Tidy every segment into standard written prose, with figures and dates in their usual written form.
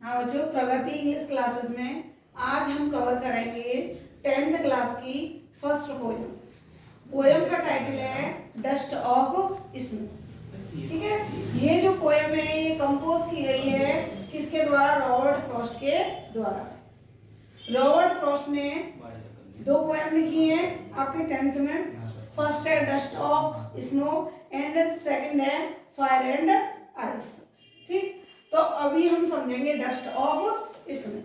हाँ बच्चों, प्रगति English classes में आज हम कवर करेंगे 10th क्लास की फर्स्ट पोयम। पोयम का टाइटल है डस्ट ऑफ स्नो। ठीक है, ये जो पोयम है ये कंपोज की गई है किसके द्वारा? रॉबर्ट फ्रॉस्ट के द्वारा। रॉबर्ट फ्रॉस्ट ने दो पोयम लिखी है आपके 10th में। फर्स्ट है dust of snow and second है फायर एंड आइस। ठीक, तो अभी हम समझेंगे डस्ट ऑफ स्नो।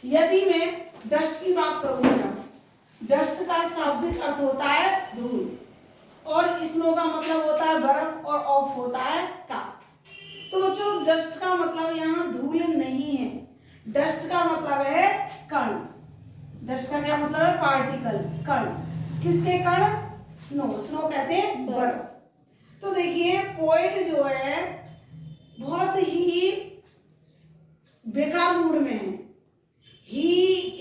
यदि मैं डस्ट की बात करूंगा, डस्ट का शाब्दिक अर्थ होता है धूल और स्नो का मतलब होता है बर्फ और ऑफ होता है का। तो बच्चों डस्ट का मतलब यहाँ धूल नहीं है, डस्ट का मतलब है कण। डस्ट का क्या मतलब है? पार्टिकल, कण। किसके कण? स्नो। स्नो कहते हैं बर्फ। तो देखिए पोएट जो है बहुत ही बेकार मूड में है। He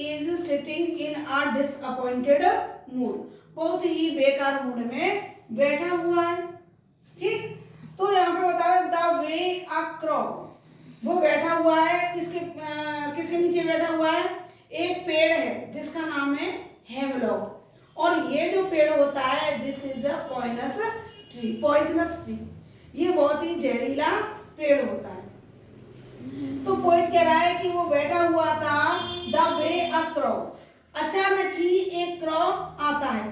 is sitting in a disappointed mood। बहुत ही बेकार मूड में बैठा हुआ है। ठीक, तो यहाँ पे बताया द वे अ क्रॉ। वो बैठा हुआ है किसके नीचे बैठा हुआ है? एक पेड़ है जिसका नाम है हेमलॉक। और ये जो पेड़ होता है this is a poisonous tree. ये बहुत ही जहरीला पेड़ होता है। तो पोएट कह रहा है कि वो बैठा हुआ था द वे अ क्रॉ। अचानक ही एक क्रॉ आता है।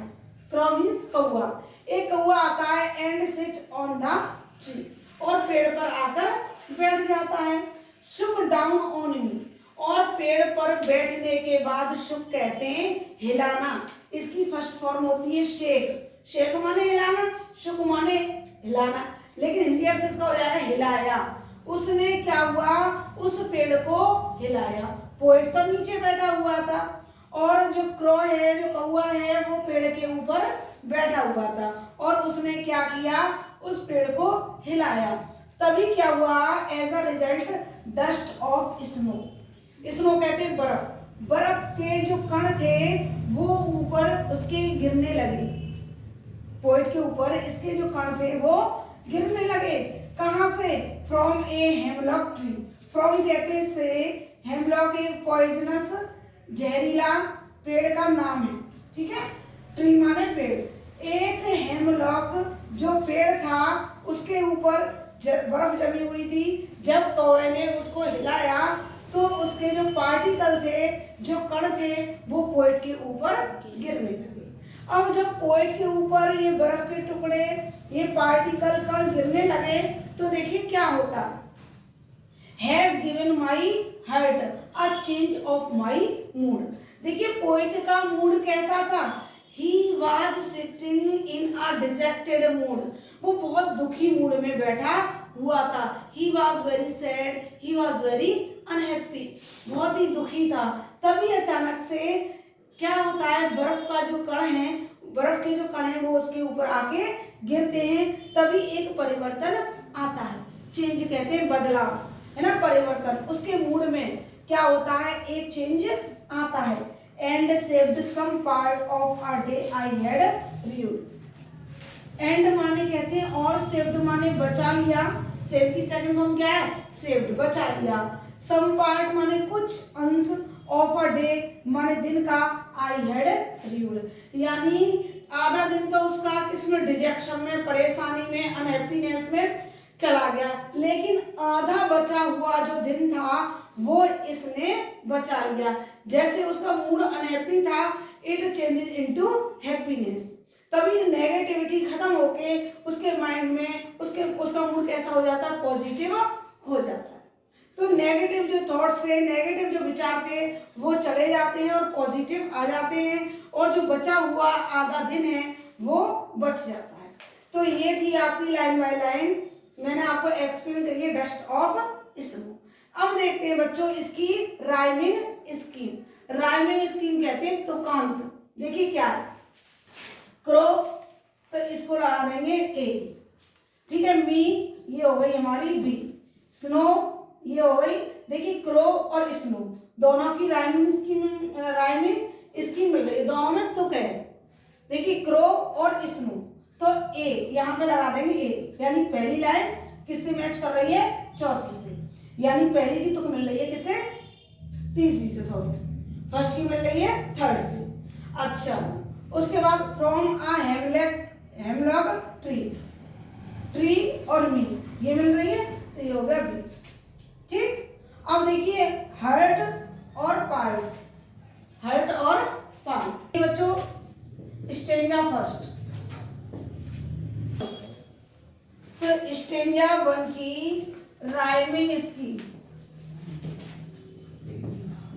क्रॉ मीन्स कौवा। एक कौवा आता है and sit on the tree, और पेड़ पर आकर बैठ जाता है। शुक डाउन ऑन मी। और पेड़ पर बैठने के बाद शुक कहते हैं हिलाना। इसकी फर्स्ट फॉर्म होती है शेक। शेक माने हिलाना, शुक माने हिलाना, लेकिन हिंदी अर्थ इसका हो जाएगा हिलाया। उसने क्या हुआ? उस पेड़ को हिलाया। पोएट तो नीचे बैठा हुआ था और जो क्रॉ है, जो कौवा है, वो पेड़ के ऊपर बैठा हुआ था और उसने क्या किया? उस पेड़ को हिलाया। तभी क्या हुआ? As a result dust of snow. Snow कहते हैं बर्फ। बर्फ के जो कण थे वो ऊपर उसके गिरने लगे। पोएट के ऊपर इसके जो कण थे वो गिरने लगे। कहां से? From a hemlock tree. From कहते हैं से, हेमलॉक एक पॉइजनस जहरीला पेड़ का नाम है। ठीक है, ट्री माने पेड़। एक हेमलॉक जो पेड़ था उसके ऊपर बर्फ जमी हुई थी। जब कौवे ने उसको हिलाया तो उसके जो पार्टिकल थे, जो कण थे, वो पोएट के ऊपर गिरने लगे। अब जब पोएट के ऊपर ये बर्फ के टुकड़े, ये पार्टिकल, कण गिरने लगे तो देखिए क्या होता। Has given my heart a change of my mood. देखिए पोएट का मूड कैसा था? He was sitting in a dejected mood. वो बहुत दुखी मूड में बैठा हुआ था। He was very sad, he was very unhappy. बहुत ही दुखी था। तभी अचानक से क्या होता है? बर्फ का जो कण है, बर्फ के जो कण है वो उसके ऊपर आके गिरते हैं। तभी एक परिवर्तन आता है। चेंज कहते हैं बदलाव, है ना, परिवर्तन। उसके मूड में क्या होता है? एक चेंज आता है। And saved some part of a day I had reviewed. And माने कहते हैं और, सेव्ड माने बचा लिया। सेव की सेकंड फॉर्म क्या है? सेव्ड, बचा लिया। सम पार्ट माने कुछ अंश, ऑफ अ डे माने दिन का, आई हैड रिव्यूड यानी आधा दिन तो उसका किसमें? डिजेक्शन में, परेशानी में, अनहैप्पीनेस में चला गया, लेकिन आधा बचा हुआ जो दिन था वो इसने बचा लिया। जैसे उसका मूड अनहैप्पी था, इट चेंजेस इनटू हैप्पीनेस। तभी नेगेटिविटी खत्म होके उसके माइंड में उसका मूड कैसा हो जाता है? पॉजिटिव हो जाता है। तो नेगेटिव जो थॉट्स थे, नेगेटिव जो विचार थे वो चले जाते हैं और पॉजिटिव आ जाते हैं, और जो बचा हुआ आधा दिन है वो बच जाता है। तो ये थी आपकी लाइन बाय लाइन, मैंने आपको एक्सप्लेन करी है डस्ट ऑफ स्नो। अब देखते हैं बच्चों इसकी राइमिंग स्कीम। राइमिंग स्कीम कहते हैं तुकांत। देखिए क्या है? क्रो, तो इसको लगा देंगे ए। ठीक है, मी ये हो गई हमारी बी, स्नो ये हो गई। देखिए क्रो और स्नो दोनों की राइमिंग स्कीम मिल गई, दोनों में तुक है। देखिए क्रो और स्नो, तो ए यहाँ पे लगा देंगे ए, यानी पहली लाइन किससे मैच कर रही है? चौथी से। यानी पहली की तुक मिल रही है किससे, तीसरी से, सॉरी फर्स्ट की मिल रही है थर्ड से। अच्छा उसके बाद from a hemlock tree, tree और मी ये मिल रही है तो ये हो गया बी। ठीक, अब देखिए हर्ट और पार्ट, हर्ट और पार्ट बच्चों स्टेंजा फर्स्ट। तो स्टेंजा 1 की राइमिंग स्कीम,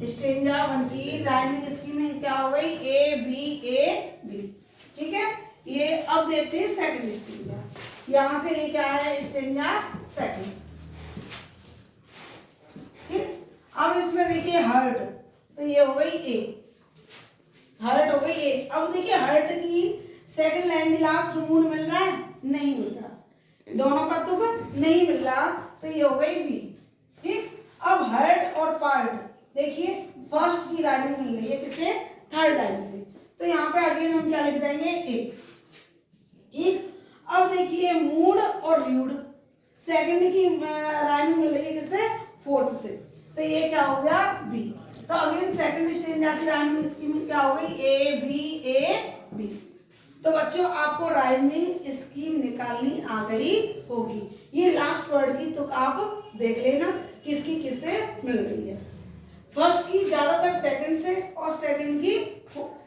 स्टेंजा 1 की राइमिंग स्कीम क्या हो गई, ए बी। ठीक है, ये अब देखते हैं सेकंड स्टेंजा। यहां से ये क्या है, स्टेंजा सेकंड। ठीक, अब इसमें देखिए हर्ट, तो ये हो गई ए, हर्ट हो गई ए। अब देखिए हर्ट की सेकंड लाइन में लास्ट मूड मिल रहा है, नहीं मिल रहा, दोनों का तुक नहीं मिल रहा, तो ये हो गई बी। ठीक, अब हर्ट और पार्ट देखिए फर्स्ट की राइमिंग मिल रही है किससे, थर्ड लाइन से, तो यहाँ पे अगेन हम क्या लिख देंगे, ए। ठीक, अब देखिए मूड और र्यूड सेकंड की राइमिंग मिल रही है किससे, फोर्थ से, तो ये क्या हो गया, बी। तो अगेन सेकंड स्टेंजा की राइमिंग स्कीम क्या हो गई, ए बी। तो बच्चों आपको राइमिंग स्कीम निकालनी आ गई होगी। ये लास्ट वर्ड की तो आप देख लेना किसकी किससे मिल रही है। फर्स्ट की ज्यादातर सेकंड से, और सेकंड की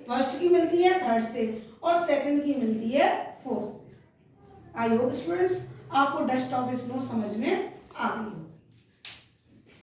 फर्स्ट की मिलती है थर्ड से, और सेकंड की मिलती है फोर्थ से। आई होप स्टूडेंट्स आपको डेस्कटॉप स्नो समझ में आ गई हो।